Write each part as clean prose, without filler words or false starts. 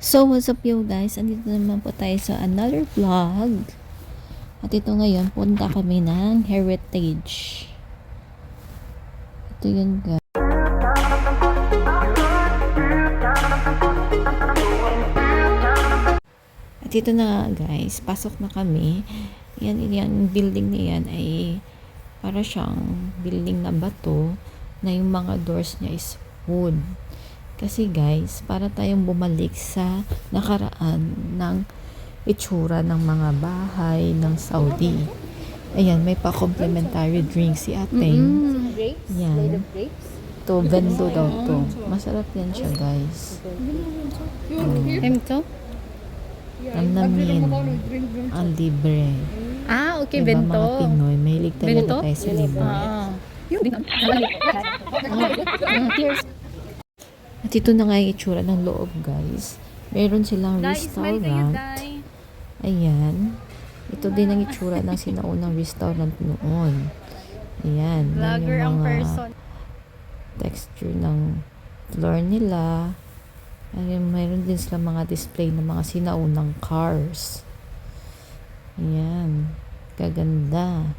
So, what's up yo guys? Andito naman po tayo sa another vlog. At ito ngayon, punta kami ng Heritage. Ito yun guys. At ito na guys, pasok na kami. Yan, building na yan ay para siyang building na bato na yung mga doors niya is wood. Kasi guys, para tayong bumalik sa nakaraan ng itsura ng mga bahay ng Saudi. Ayan, may pa-complimentary drink si Ateng. Grapes? Yan. Made of grapes? To bento daw to. Masarap yan siya guys. Hemto? Namnamin. Ang libre. Ah, okay, Diba, bento. mga Pinoy, mahilig Bento? talaga tayo sa libre. Cheers. At ito na nga yung itsura ng loob guys. Meron silang restaurant. Ayan. Ito din ang itsura ng sinaunang restaurant noon. Ayan. Yan Vlogger yung ang mga person. texture ng floor nila. Ayan, mayroon din sila mga display ng mga sinaunang cars. Ayan. Kaganda.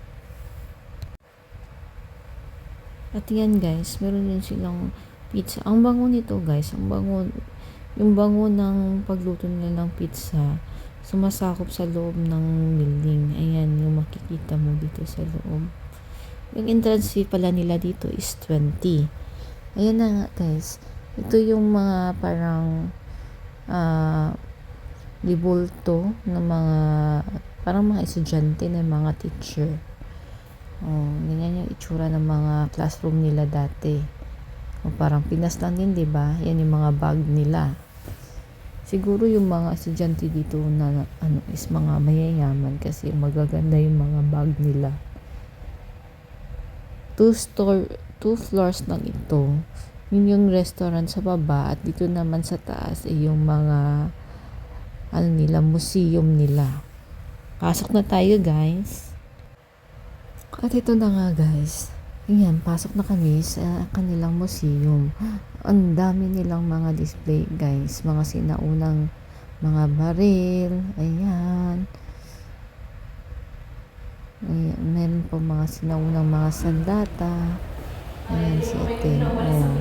At yan guys, meron din silang pizza. Ang bango nito guys, yung bango ng pagluto nila ng pizza, sumasakop sa loob ng building. Ayan, yung makikita mo dito sa loob. Yung entrance fee pala nila dito is 20. Ayan na nga guys. Ito yung mga parang libulto ng mga parang mga estudyante na mga teacher. Oh, ganyan yung itsura ng mga classroom nila dati. O parang Pinas lang din, 'di ba? Yan yung mga bag nila. Siguro yung mga estudyante dito na is mga mayayaman kasi magaganda yung mga bag nila. Two floors lang ito. Yun yung restaurant sa baba at dito naman sa taas ay yung mga museum nila. Pasok na tayo, guys. At ito na nga, guys. Ayan, pasok na kami sa kanilang museum. Ang dami nilang mga display, guys. Mga sinaunang mga baril. Ayan. Ayan, meron po mga sinaunang mga sandata. Ayan si Ate. Oh.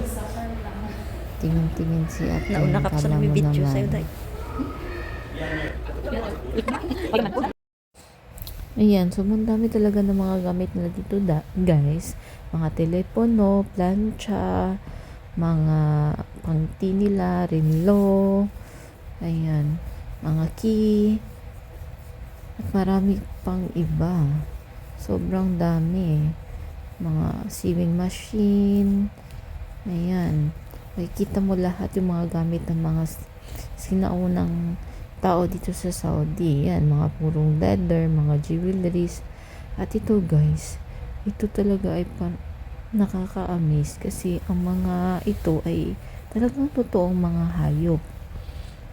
Tingin-tingin si Ate. Nauna ka pa sa Kala mo video naman. sa'yo, Day. Ayan, so ang dami talaga ng mga gamit nila dito guys. Mga telepono, plancha, mga pangti nila, rinlo, ayan, mga key, at marami pang iba. Sobrang dami. Mga sewing machine, ayan. Makikita mo lahat yung mga gamit ng mga sinaunang tao dito sa Saudi. Yan, mga purong leather, mga jewelries. At ito guys, ito talaga ay nakaka-amaze kasi ang mga ito ay talagang totoong mga hayop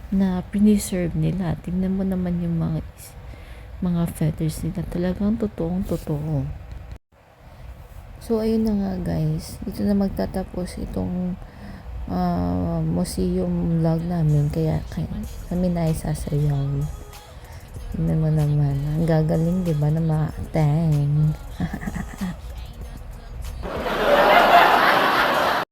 na preserve nila. Tingnan mo naman yung mga feathers nila. Talagang totoong totoo. So, ayun na nga guys. Dito na magtatapos itong museum vlog namin kaya kami na isasayaw. Tingnan mo naman ang gagaling, diba, na mga tang